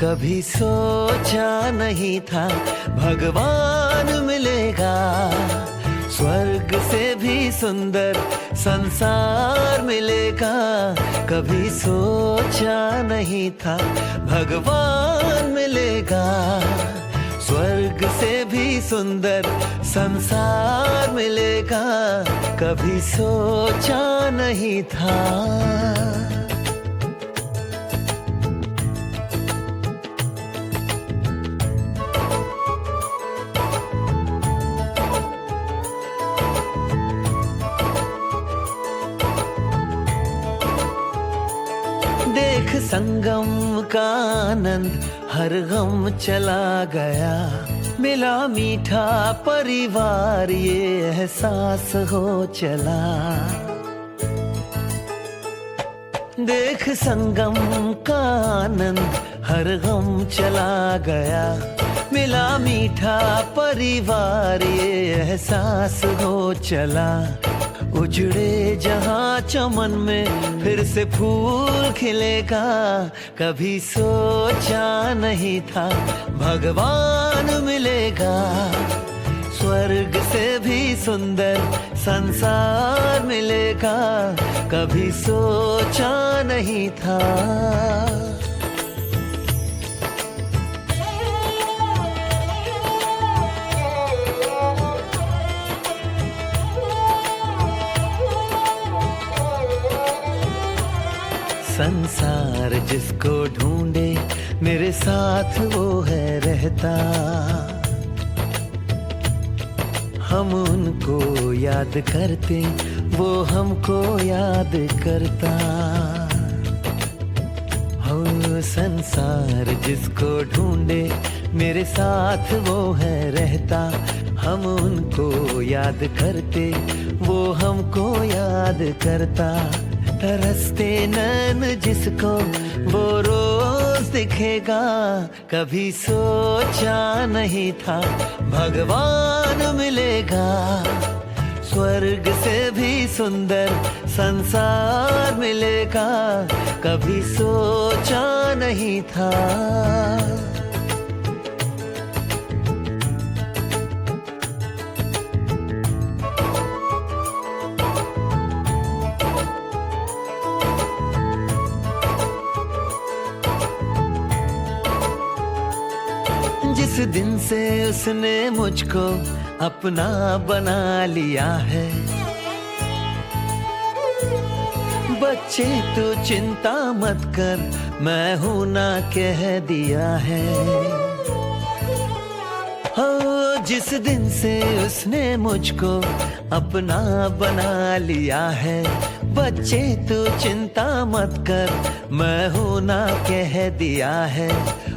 कभी सोचा नहीं था भगवान मिलेगा, स्वर्ग से भी सुंदर संसार मिलेगा। कभी सोचा नहीं था भगवान मिलेगा, स्वर्ग से भी सुंदर संसार मिलेगा। कभी सोचा नहीं था। देख संगम का आनंद हर गम चला गया, मिला मीठा परिवार ये एहसास हो चला। देख संगम का आनंद हर गम चला गया, मिला मीठा परिवार ये एहसास हो चला। उजड़े जहाँ चमन में फिर से फूल खिलेगा, कभी सोचा नहीं था भगवान मिलेगा, स्वर्ग से भी सुंदर संसार मिलेगा। कभी सोचा नहीं था। संसार जिसको ढूंढे मेरे साथ वो है रहता, हम उनको याद करते वो हमको याद करता। हो संसार जिसको ढूंढे मेरे साथ वो है रहता, हम उनको याद करते वो हमको याद करता। तरसते नैन जिसको वो रोज दिखेगा, कभी सोचा नहीं था भगवान मिलेगा, स्वर्ग से भी सुंदर संसार मिलेगा। कभी सोचा नहीं था। जिस दिन से उसने मुझको अपना बना लिया है, बच्चे तो चिंता मत कर मैं हूं ना कह दिया है। हो जिस दिन से उसने मुझको अपना बना लिया है, बच्चे तो चिंता मत कर मैं हूं ना कह दिया है।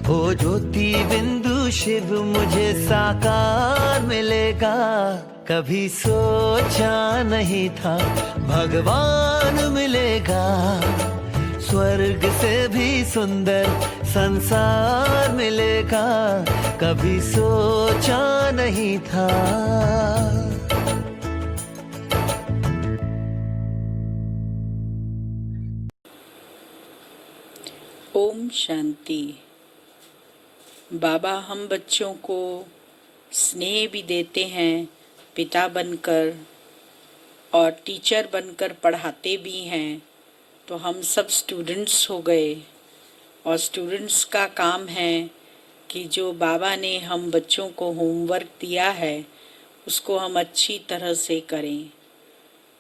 ओ ज्योति बिंदु शिव मुझे साकार मिलेगा, कभी सोचा नहीं था भगवान मिलेगा, स्वर्ग से भी सुंदर संसार मिलेगा। कभी सोचा नहीं था। ओम शांति। बाबा हम बच्चों को स्नेह भी देते हैं पिता बनकर और टीचर बनकर पढ़ाते भी हैं, तो हम सब स्टूडेंट्स हो गए और स्टूडेंट्स का काम है कि जो बाबा ने हम बच्चों को होमवर्क दिया है उसको हम अच्छी तरह से करें,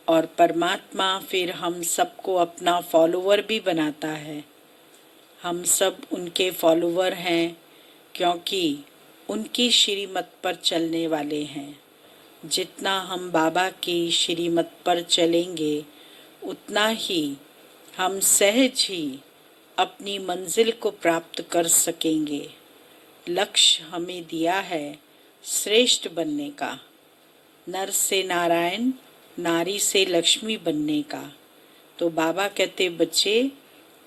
और परमात्मा फिर हम सबको अपना फॉलोवर भी बनाता है। हम सब उनके फॉलोवर हैं क्योंकि उनकी श्रीमत पर चलने वाले हैं। जितना हम बाबा की श्रीमत पर चलेंगे उतना ही हम सहज ही अपनी मंजिल को प्राप्त कर सकेंगे। लक्ष्य हमें दिया है श्रेष्ठ बनने का, नर से नारायण, नारी से लक्ष्मी बनने का। तो बाबा कहते बच्चे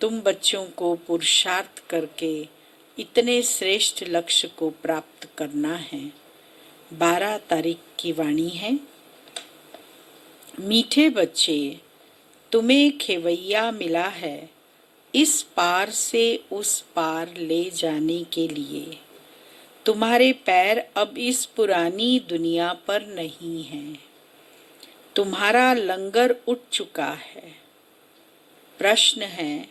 तुम बच्चों को पुरुषार्थ करके इतने श्रेष्ठ लक्ष्य को प्राप्त करना है। 12 तारीख की वाणी है। मीठे बच्चे तुम्हें खेवैया मिला है, इस पार से उस पार ले जाने के लिए। तुम्हारे पैर अब इस पुरानी दुनिया पर नहीं हैं। तुम्हारा लंगर उठ चुका है। प्रश्न है,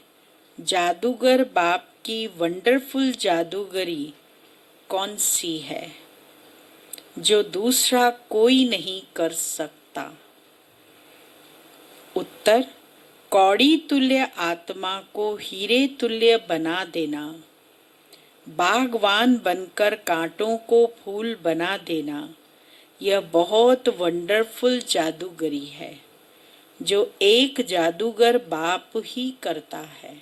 जादूगर बाप की वंडरफुल जादूगरी कौन सी है जो दूसरा कोई नहीं कर सकता? उत्तर, कौड़ी तुल्य आत्मा को हीरे तुल्य बना देना, बागवान बनकर कांटों को फूल बना देना, यह बहुत वंडरफुल जादूगरी है जो एक जादूगर बाप ही करता है,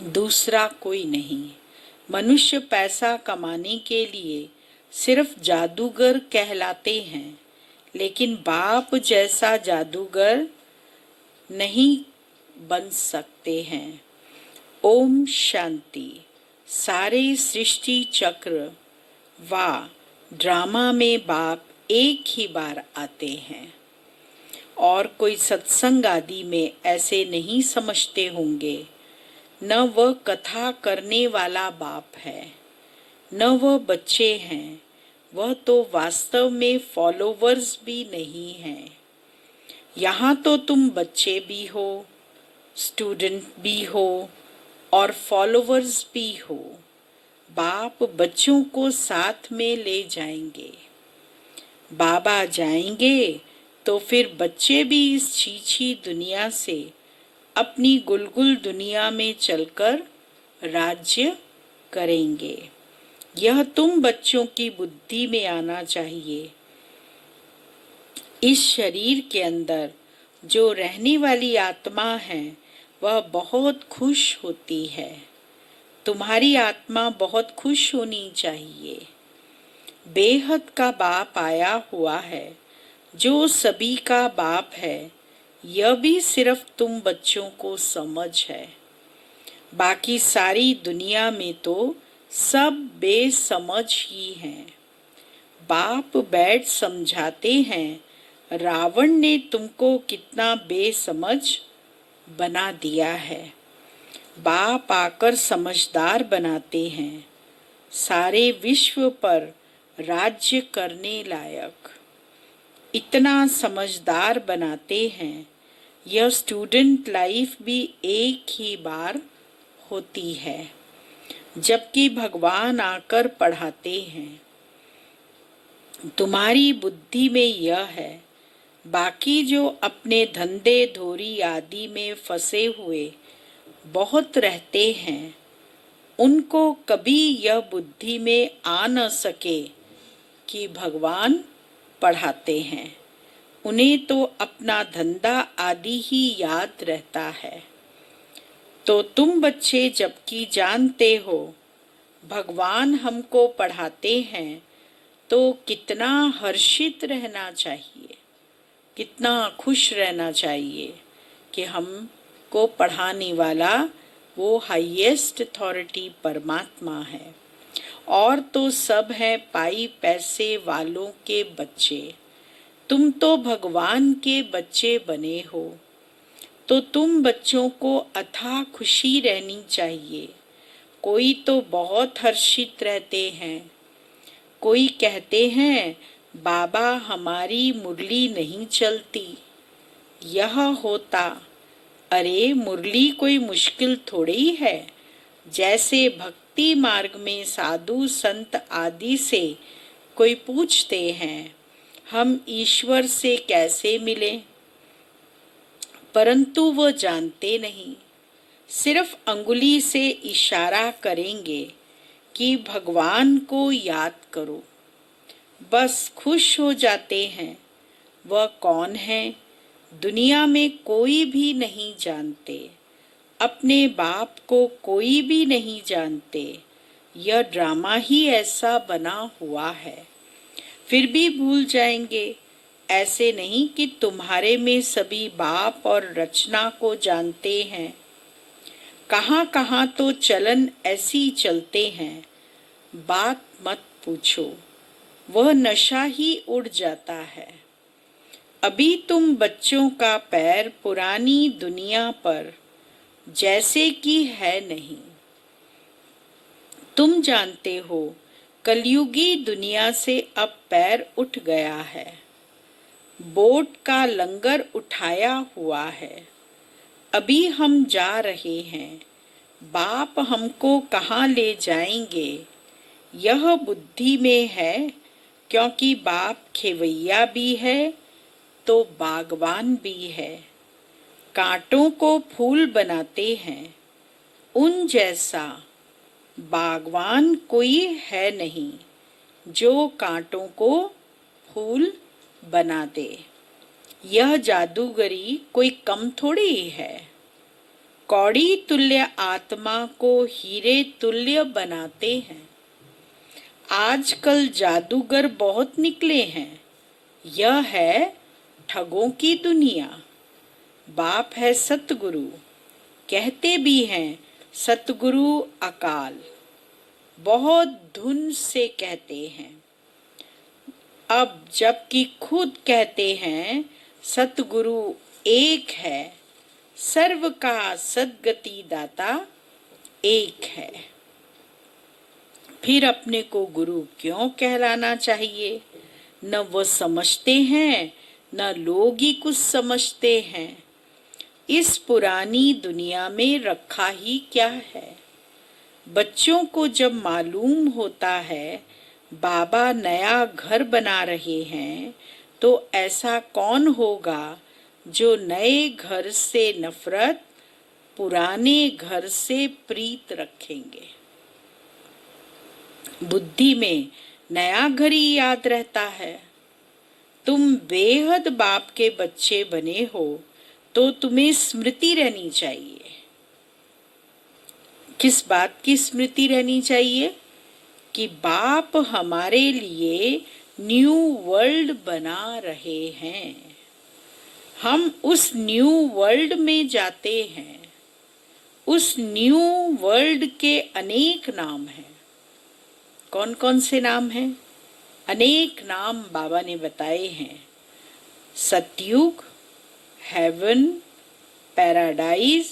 दूसरा कोई नहीं। मनुष्य पैसा कमाने के लिए सिर्फ जादूगर कहलाते हैं, लेकिन बाप जैसा जादूगर नहीं बन सकते हैं। ओम शांति। सारे सृष्टि चक्र व ड्रामा में बाप एक ही बार आते हैं और कोई सत्संग आदि में ऐसे नहीं समझते होंगे। न वह कथा करने वाला बाप है, न वह बच्चे हैं, वह तो वास्तव में फॉलोवर्स भी नहीं हैं। यहाँ तो तुम बच्चे भी हो, स्टूडेंट भी हो और फॉलोवर्स भी हो। बाप बच्चों को साथ में ले जाएंगे। बाबा जाएंगे तो फिर बच्चे भी इस छीछी दुनिया से अपनी गुलगुल दुनिया में चलकर राज्य करेंगे। यह तुम बच्चों की बुद्धि में आना चाहिए। इस शरीर के अंदर जो रहने वाली आत्मा है वह बहुत खुश होती है। तुम्हारी आत्मा बहुत खुश होनी चाहिए। बेहद का बाप आया हुआ है जो सभी का बाप है। यह भी सिर्फ तुम बच्चों को समझ है। बाकी सारी दुनिया में तो सब बेसमझ ही हैं। बाप बैठ समझाते हैं, रावण ने तुमको कितना बेसमझ बना दिया है। बाप आकर समझदार बनाते हैं, सारे विश्व पर राज्य करने लायक। इतना समझदार बनाते हैं। यह स्टूडेंट लाइफ भी एक ही बार होती है, जबकि भगवान आकर पढ़ाते हैं। तुम्हारी बुद्धि में यह है, बाकी जो अपने धंधे धोरी आदि में फंसे हुए बहुत रहते हैं, उनको कभी यह बुद्धि में आ न सके कि भगवान पढ़ाते हैं। उन्हें तो अपना धंधा आदि ही याद रहता है। तो तुम बच्चे जबकि जानते हो भगवान हमको पढ़ाते हैं, तो कितना हर्षित रहना चाहिए, कितना खुश रहना चाहिए कि हमको पढ़ाने वाला वो हाईएस्ट अथॉरिटी परमात्मा है। और तो सब है पाई पैसे वालों के बच्चे। तुम तो भगवान के बच्चे बने हो, तो तुम बच्चों को अथाह खुशी रहनी चाहिए। कोई तो बहुत हर्षित रहते हैं। कोई कहते हैं, बाबा हमारी मुरली नहीं चलती। यह होता, अरे मुरली कोई मुश्किल थोड़ी है। जैसे भक्ति मार्ग में साधु संत आदि से कोई पूछते हैं, हम ईश्वर से कैसे मिलें, परंतु वो जानते नहीं। सिर्फ अंगुली से इशारा करेंगे कि भगवान को याद करो, बस खुश हो जाते हैं। वह कौन है, दुनिया में कोई भी नहीं जानते। अपने बाप को कोई भी नहीं जानते। यह ड्रामा ही ऐसा बना हुआ है। फिर भी भूल जाएंगे। ऐसे नहीं कि तुम्हारे में सभी बाप और रचना को जानते हैं। कहाँ कहाँ तो चलन ऐसी चलते हैं, बात मत पूछो, वह नशा ही उड़ जाता है। अभी तुम बच्चों का पैर पुरानी दुनिया पर जैसे कि है नहीं। तुम जानते हो कलयुगी दुनिया से अब पैर उठ गया है, बोट का लंगर उठाया हुआ है। अभी हम जा रहे हैं, बाप हमको कहाँ ले जाएंगे यह बुद्धि में है, क्योंकि बाप खेवैया भी है तो बागवान भी है। कांटों को फूल बनाते हैं, उन जैसा बागवान कोई है नहीं जो कांटों को फूल बना दे। यह जादूगरी कोई कम थोड़ी है। कौड़ी तुल्य आत्मा को हीरे तुल्य बनाते हैं। आजकल जादूगर बहुत निकले हैं। यह है ठगों की दुनिया। बाप है सतगुरु, कहते भी हैं सतगुरु अकाल, बहुत धुन से कहते हैं। अब जबकि खुद कहते हैं सतगुरु एक है, सर्व का सद्गति दाता एक है, फिर अपने को गुरु क्यों कहलाना चाहिए? न वो समझते हैं, न लोग ही कुछ समझते हैं। इस पुरानी दुनिया में रखा ही क्या है? बच्चों को जब मालूम होता है बाबा नया घर बना रहे हैं, तो ऐसा कौन होगा जो नए घर से नफरत, पुराने घर से प्रीत रखेंगे? बुद्धि में नया घर ही याद रहता है। तुम बेहद बाप के बच्चे बने हो तो तुम्हें स्मृति रहनी चाहिए। किस बात की स्मृति रहनी चाहिए? कि बाप हमारे लिए न्यू वर्ल्ड बना रहे हैं। हम उस न्यू वर्ल्ड में जाते हैं। उस न्यू वर्ल्ड के अनेक नाम हैं। कौन कौन से नाम हैं? अनेक नाम बाबा ने बताए हैं। सतयुग, हेवन, पैराडाइज,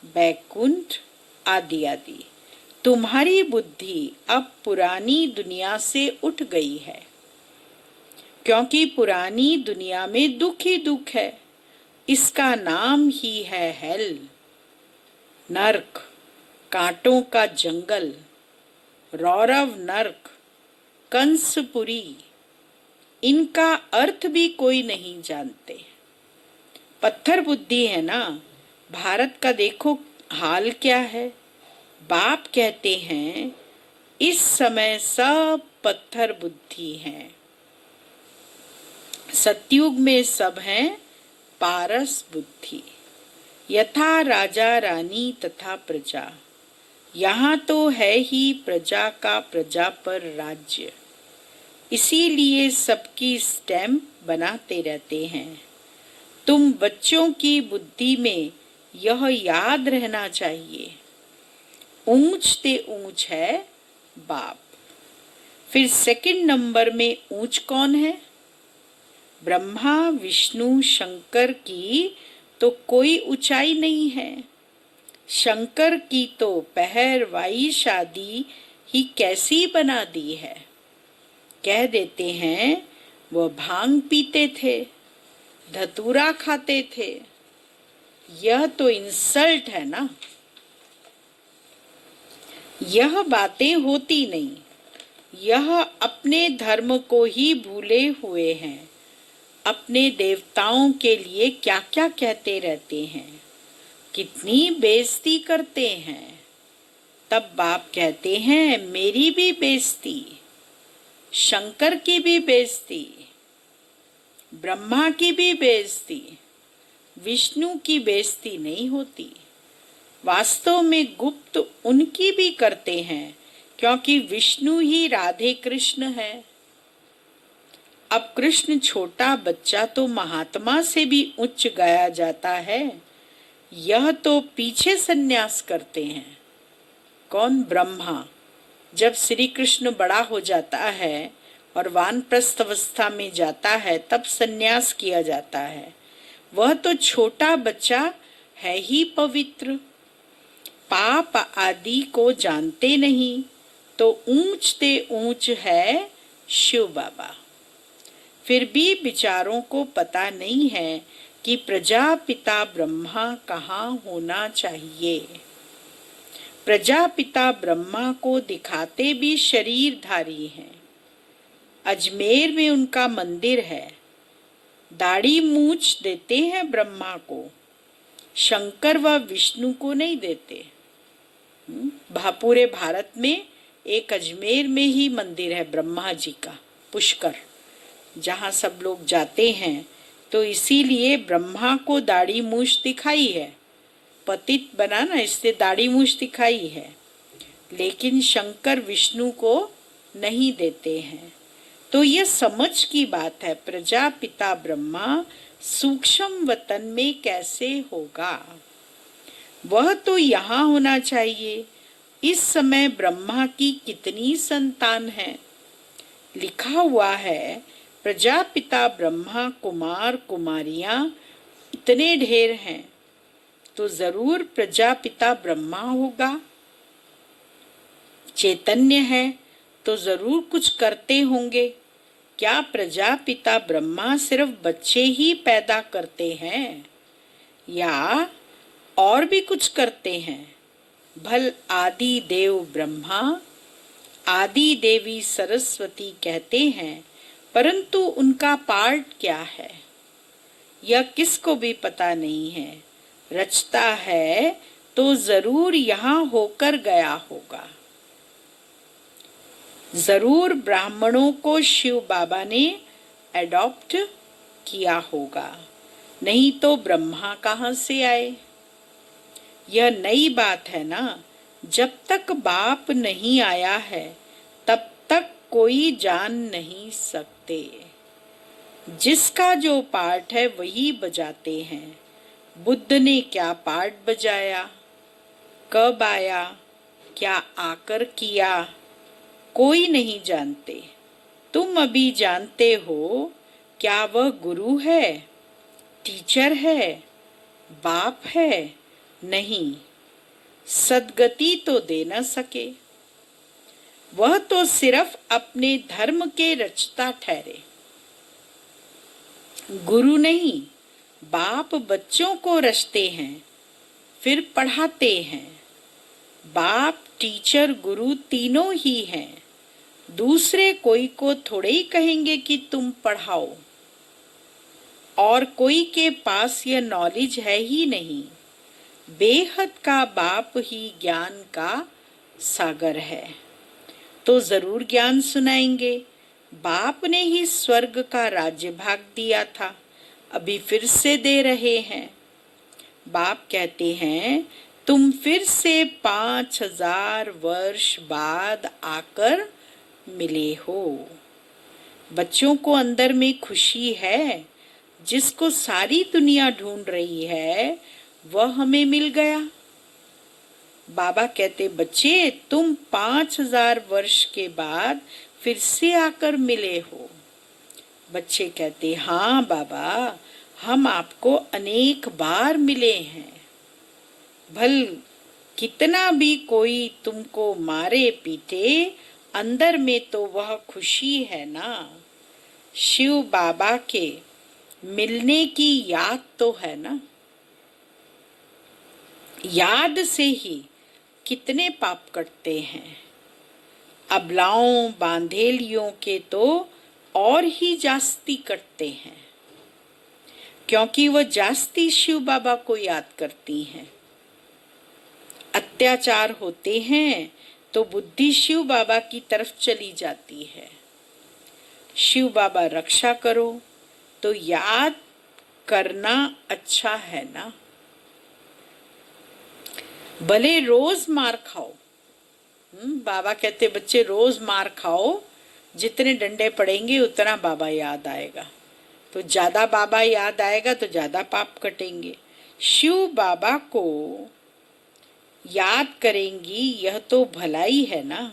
बैकुंठ आदि आदि। तुम्हारी बुद्धि अब पुरानी दुनिया से उठ गई है, क्योंकि पुरानी दुनिया में दुख ही दुख है। इसका नाम ही है हेल, नरक, कांटों का जंगल, रौरव नरक, कंसपुरी। इनका अर्थ भी कोई नहीं जानते। पत्थर बुद्धि है ना। भारत का देखो हाल क्या है। बाप कहते हैं इस समय सब पत्थर बुद्धि हैं। सतयुग में सब हैं पारस बुद्धि। यथा राजा रानी तथा प्रजा। यहाँ तो है ही प्रजा का प्रजा पर राज्य, इसीलिए सबकी स्टैम्प बनाते रहते हैं। तुम बच्चों की बुद्धि में यह याद रहना चाहिए, ऊंच ते ऊंच है बाप। फिर सेकंड नंबर में ऊंच कौन है? ब्रह्मा विष्णु शंकर की तो कोई ऊंचाई नहीं है। शंकर की तो पहरवाई शादी ही कैसी बना दी है। कह देते हैं वह भांग पीते थे, धतूरा खाते थे। यह तो इंसल्ट है ना। यह बातें होती नहीं। यह अपने धर्म को ही भूले हुए हैं। अपने देवताओं के लिए क्या क्या कहते रहते हैं, कितनी बेइज्जती करते हैं। तब बाप कहते हैं मेरी भी बेइज्जती, शंकर की भी बेइज्जती, ब्रह्मा की भी बेइज्जती, विष्णु की बेइज्जती नहीं होती। वास्तव में गुप्त उनकी भी करते हैं, क्योंकि विष्णु ही राधे कृष्ण है। अब कृष्ण छोटा बच्चा तो महात्मा से भी उच्च गाया जाता है। यह तो पीछे सन्यास करते हैं। कौन? ब्रह्मा। जब श्री कृष्ण बड़ा हो जाता है और वानप्रस्थ अवस्था में जाता है तब सन्यास किया जाता है। वह तो छोटा बच्चा है ही पवित्र, पाप आदि को जानते नहीं, तो ऊंचते ऊंच है शिव बाबा। फिर भी विचारों को पता नहीं है कि प्रजापिता ब्रह्मा कहाँ होना चाहिए। प्रजापिता ब्रह्मा को दिखाते भी शरीरधारी हैं। अजमेर में उनका मंदिर है। दाढ़ी मूछ देते हैं ब्रह्मा को, शंकर व विष्णु को नहीं देते। पूरे भारत में एक अजमेर में ही मंदिर है ब्रह्मा जी का, पुष्कर, जहाँ सब लोग जाते हैं। तो इसीलिए ब्रह्मा को दाढ़ी मूछ दिखाई है, पतित बना ना, इससे दाढ़ी मूछ दिखाई है, लेकिन शंकर विष्णु को नहीं देते हैं। तो यह समझ की बात है, प्रजापिता ब्रह्मा सूक्ष्म वतन में कैसे होगा? वह तो यहाँ होना चाहिए। इस समय ब्रह्मा की कितनी संतान है? लिखा हुआ है प्रजापिता ब्रह्मा कुमार कुमारियां इतने ढेर हैं, तो जरूर प्रजापिता ब्रह्मा होगा। चैतन्य है तो जरूर कुछ करते होंगे। क्या प्रजापिता ब्रह्मा सिर्फ बच्चे ही पैदा करते हैं या और भी कुछ करते हैं? भल आदि देव ब्रह्मा, आदि देवी सरस्वती कहते हैं, परंतु उनका पार्ट क्या है यह किसको भी पता नहीं है। रचता है तो जरूर यहाँ होकर गया होगा। जरूर ब्राह्मणों को शिव बाबा ने अडॉप्ट किया होगा, नहीं तो ब्रह्मा कहाँ से आए? यह नई बात है ना। जब तक बाप नहीं आया है तब तक कोई जान नहीं सकते। जिसका जो पार्ट है वही बजाते हैं। बुद्ध ने क्या पार्ट बजाया, कब आया, क्या आकर किया, कोई नहीं जानते। तुम अभी जानते हो, क्या वह गुरु है, टीचर है, बाप है? नहीं, सद्गति तो दे न सके। वह तो सिर्फ अपने धर्म के रचता ठहरे। गुरु नहीं, बाप बच्चों को रचते हैं, फिर पढ़ाते हैं। बाप, टीचर, गुरु तीनों ही हैं। दूसरे कोई को थोड़े ही कहेंगे कि तुम पढ़ाओ, और कोई के पास यह नॉलेज है ही नहीं। बेहद का बाप ही ज्ञान का सागर है, तो जरूर ज्ञान सुनाएंगे। बाप ने ही स्वर्ग का राज्य भाग दिया था, अभी फिर से दे रहे हैं। बाप कहते हैं तुम फिर से 5000 वर्ष बाद आकर मिले हो। बच्चों को अंदर में खुशी है, जिसको सारी दुनिया ढूंढ रही है वह हमें मिल गया। बाबा कहते बच्चे तुम 5000 वर्ष के बाद फिर से आकर मिले हो। बच्चे कहते हाँ बाबा, हम आपको अनेक बार मिले हैं। भल कितना भी कोई तुमको मारे पीटे, अंदर में तो वह खुशी है ना। शिव बाबा के मिलने की याद तो है ना। याद से ही कितने पाप कटते हैं। अबलाओं बांधेलियों के तो और ही जास्ती कटते हैं, क्योंकि वह जास्ती शिव बाबा को याद करती हैं। अत्याचार होते हैं तो बुद्धि शिव बाबा की तरफ चली जाती है। शिव बाबा रक्षा करो तो याद करना अच्छा है ना। भले रोज मार खाओ। बाबा कहते बच्चे रोज मार खाओ, जितने डंडे पड़ेंगे उतना बाबा याद आएगा। तो ज्यादा बाबा याद आएगा तो ज्यादा पाप कटेंगे। शिव बाबा को याद करेंगी, यह तो भलाई है ना।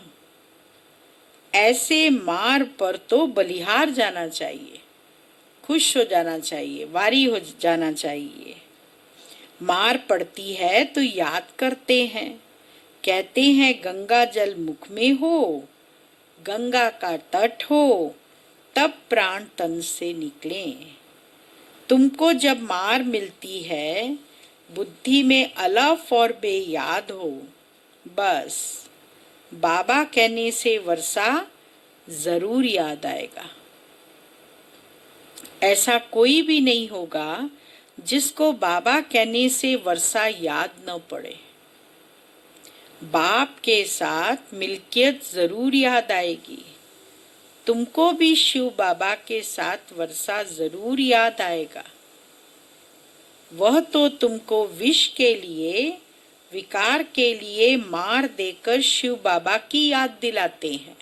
ऐसे मार पर तो बलिहार जाना चाहिए, खुश हो जाना चाहिए, वारी हो जाना चाहिए। मार पड़ती है तो याद करते हैं। कहते हैं गंगा जल मुख में हो, गंगा का तट हो, तब प्राण तन से निकले। तुमको जब मार मिलती है, बुद्धि में अलफ और बेयाद हो, बस बाबा कहने से वर्षा जरूर याद आएगा। ऐसा कोई भी नहीं होगा जिसको बाबा कहने से वर्षा याद न पड़े। बाप के साथ मिल्कियत जरूर याद आएगी। तुमको भी शिव बाबा के साथ वर्षा जरूर याद आएगा। वह तो तुमको विष के लिए, विकार के लिए मार देकर शिव बाबा की याद दिलाते हैं।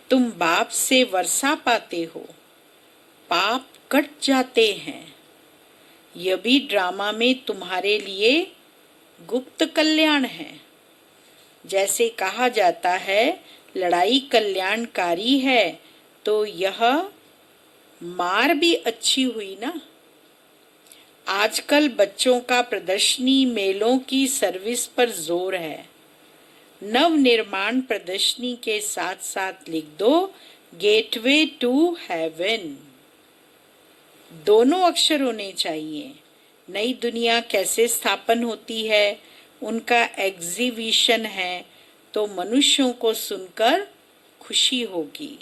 तुम बाप से वर्षा पाते हो, पाप कट जाते हैं। यह भी ड्रामा में तुम्हारे लिए गुप्त कल्याण है। जैसे कहा जाता है लड़ाई कल्याणकारी है, तो यह मार भी अच्छी हुई ना। आजकल बच्चों का प्रदर्शनी मेलों की सर्विस पर जोर है। नव निर्माण प्रदर्शनी के साथ साथ लिख दो गेटवे टू हेवन। दोनों अक्षर होने चाहिए। नई दुनिया कैसे स्थापन होती है, उनका एग्जीबिशन है, तो मनुष्यों को सुनकर खुशी होगी।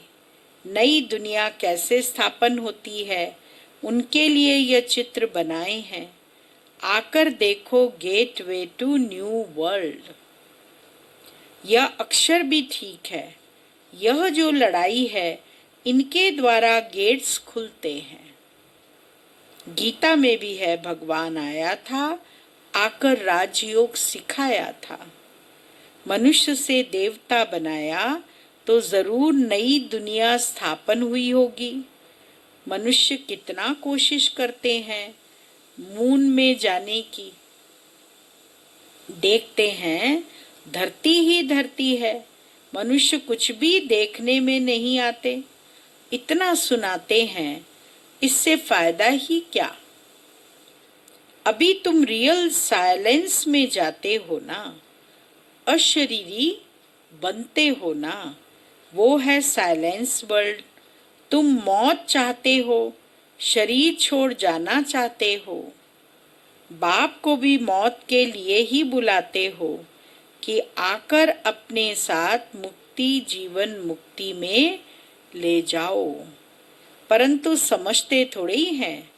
नई दुनिया कैसे स्थापन होती है, उनके लिए यह चित्र बनाए हैं। आकर देखो गेटवे टू न्यू वर्ल्ड। यह अक्षर भी ठीक है। यह जो लड़ाई है, इनके द्वारा गेट्स खुलते हैं। गीता में भी है भगवान आया था, आकर राजयोग सिखाया था। मनुष्य से देवता बनाया तो जरूर नई दुनिया स्थापन हुई होगी। मनुष्य कितना कोशिश करते हैं मून में जाने की। देखते हैं धरती ही धरती है, मनुष्य कुछ भी देखने में नहीं आते। इतना सुनाते हैं, इससे फायदा ही क्या। अभी तुम रियल साइलेंस में जाते हो ना, अशरीरी बनते हो ना, वो है साइलेंस वर्ल्ड। तुम मौत चाहते हो, शरीर छोड़ जाना चाहते हो। बाप को भी मौत के लिए ही बुलाते हो कि आकर अपने साथ मुक्ति जीवन मुक्ति में ले जाओ। परंतु समझते थोड़े ही हैं।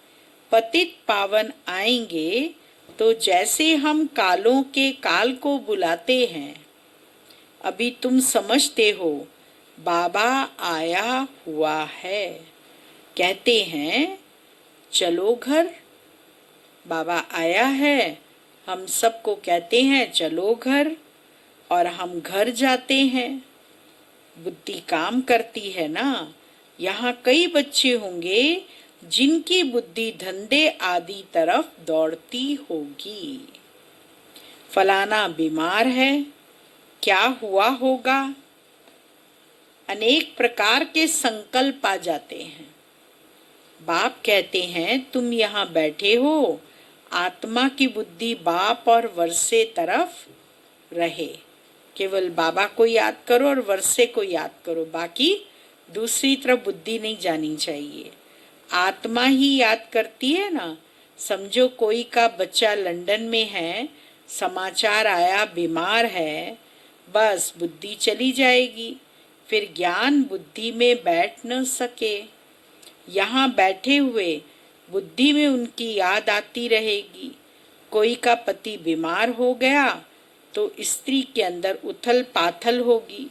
पतित पावन आएंगे तो जैसे हम कालों के काल को बुलाते हैं। अभी तुम समझते हो बाबा आया हुआ है, कहते हैं चलो घर। बाबा आया है, हम सबको कहते हैं चलो घर, और हम घर जाते हैं। बुद्धि काम करती है ना। यहाँ कई बच्चे होंगे जिनकी बुद्धि धंधे आदि तरफ दौड़ती होगी। फलाना बीमार है, क्या हुआ होगा, अनेक प्रकार के संकल्प आ जाते हैं। बाप कहते हैं तुम यहाँ बैठे हो, आत्मा की बुद्धि बाप और वर्षे तरफ रहे। केवल बाबा को याद करो और वर्षे को याद करो, बाकी दूसरी तरफ बुद्धि नहीं जानी चाहिए। आत्मा ही याद करती है ना। समझो कोई का बच्चा लंदन में है, समाचार आया बीमार है, बस बुद्धि चली जाएगी, फिर ज्ञान बुद्धि में बैठ न सके। यहाँ बैठे हुए बुद्धि में उनकी याद आती रहेगी। कोई का पति बीमार हो गया तो स्त्री के अंदर उथल पाथल होगी,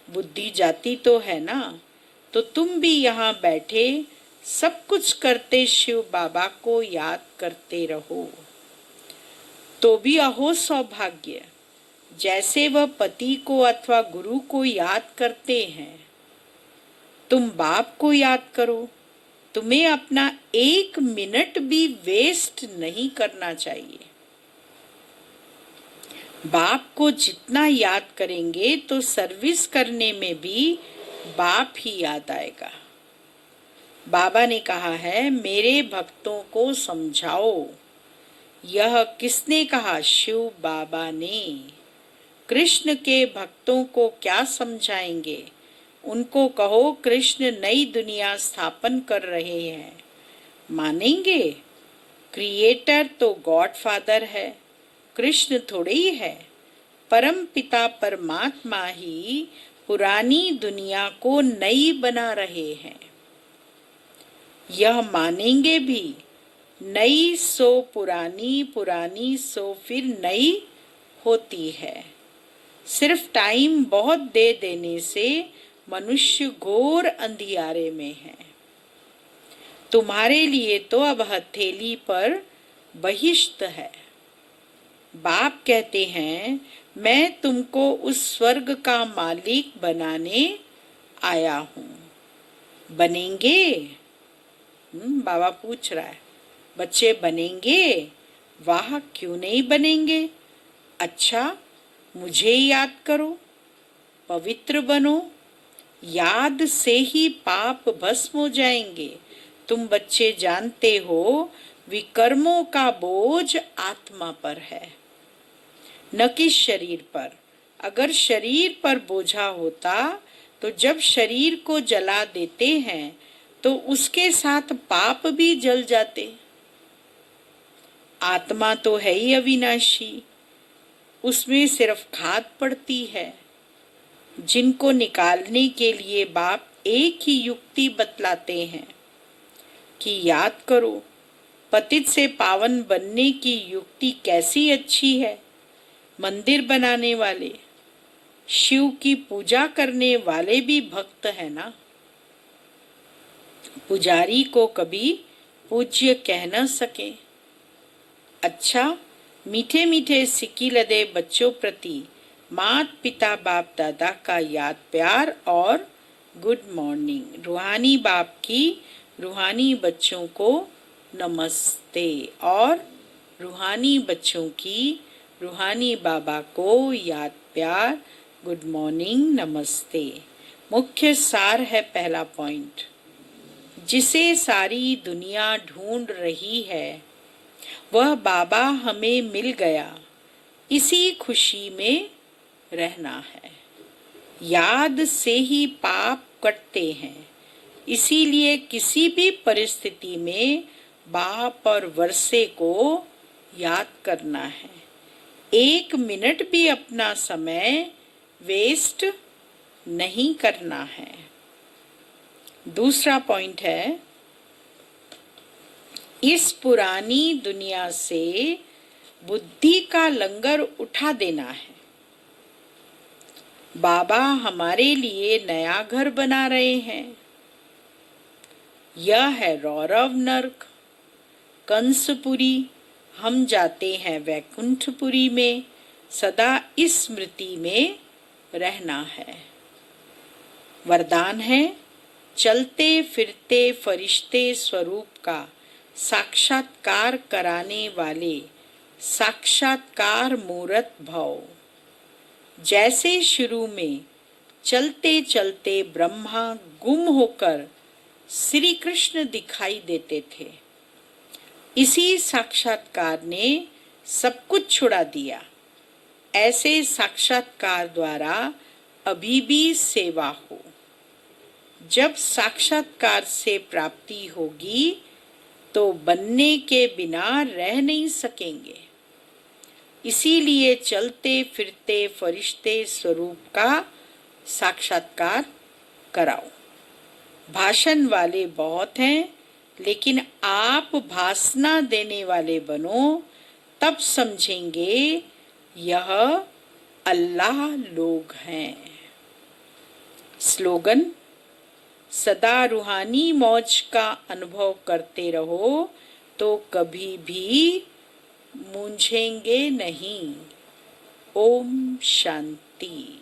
बुद्धि जाती तो है ना। तो तुम भी यहाँ बैठे सब कुछ करते शिव बाबा को याद करते रहो, तो भी अहो सौभाग्य। जैसे वह पति को अथवा गुरु को याद करते हैं, तुम बाप को याद करो। तुम्हें अपना 1 मिनट भी वेस्ट नहीं करना चाहिए। बाप को जितना याद करेंगे तो सर्विस करने में भी बाप ही याद आएगा। बाबा ने कहा है मेरे भक्तों को समझाओ। यह किसने कहा? शिव बाबा ने। कृष्ण के भक्तों को क्या समझाएंगे? उनको कहो कृष्ण नई दुनिया स्थापन कर रहे हैं, मानेंगे? क्रिएटर तो गॉड फादर है, कृष्ण थोड़े ही है। परम पिता परमात्मा ही पुरानी दुनिया को नई बना रहे हैं। यह मानेंगे भी, नई सो पुरानी, पुरानी सो फिर नई होती है। सिर्फ टाइम बहुत दे देने से मनुष्य घोर अंधियारे में है। तुम्हारे लिए तो अब हथेली पर बहिश्त है। बाप कहते हैं मैं तुमको उस स्वर्ग का मालिक बनाने आया हूँ। बनेंगे? बाबा पूछ रहा है, बच्चे बनेंगे? वाह, क्यों नहीं बनेंगे? अच्छा, मुझे याद करो, पवित्र बनो। याद से ही पाप भस्म हो जाएंगे। तुम बच्चे जानते हो विकर्मों का बोझ आत्मा पर है, न कि शरीर पर। अगर शरीर पर बोझा होता तो जब शरीर को जला देते हैं तो उसके साथ पाप भी जल जाते। आत्मा तो है ही अविनाशी, उसमें सिर्फ खाद पड़ती है। जिनको निकालने के लिए बाप एक ही युक्ति बतलाते हैं कि याद करो, पतित से पावन बनने की युक्ति कैसी अच्छी है। मंदिर बनाने वाले, शिव की पूजा करने वाले भी भक्त है ना। पुजारी को कभी पूज्य कह न सके। अच्छा, मीठे मीठे सिक्की लदे बच्चों प्रति मात पिता बाप दादा का याद प्यार और गुड मॉर्निंग। रूहानी बाप की रूहानी बच्चों को नमस्ते और रूहानी बच्चों की रूहानी बाबा को याद प्यार, गुड मॉर्निंग, नमस्ते। मुख्य सार है पहला पॉइंट, जिसे सारी दुनिया ढूंढ रही है वह बाबा हमें मिल गया। इसी खुशी में रहना है। याद से ही पाप कटते हैं, इसीलिए किसी भी परिस्थिति में बाप और वर्षे को याद करना है। 1 मिनट भी अपना समय वेस्ट नहीं करना है। दूसरा पॉइंट है, इस पुरानी दुनिया से बुद्धि का लंगर उठा देना है। बाबा हमारे लिए नया घर बना रहे हैं। यह है रौरव नर्क, कंसपुरी। हम जाते हैं वैकुंठपुरी में। सदा इस स्मृति में रहना है। वरदान है, चलते फिरते फरिश्ते स्वरूप का साक्षात्कार कराने वाले साक्षात्कार मूर्त भव। जैसे शुरू में चलते चलते ब्रह्मा गुम होकर श्री कृष्ण दिखाई देते थे, इसी साक्षात्कार ने सब कुछ छुड़ा दिया। ऐसे साक्षात्कार द्वारा अभी भी सेवा हो। जब साक्षात्कार से प्राप्ति होगी तो बनने के बिना रह नहीं सकेंगे। इसीलिए चलते फिरते फरिश्ते स्वरूप का साक्षात्कार कराओ। भाषण वाले बहुत हैं, लेकिन आप भाषणा देने वाले बनो, तब समझेंगे यह अल्लाह लोग हैं। स्लोगन, सदा रूहानी मौज का अनुभव करते रहो तो कभी भी मूंझेंगे नहीं। ओम शांति।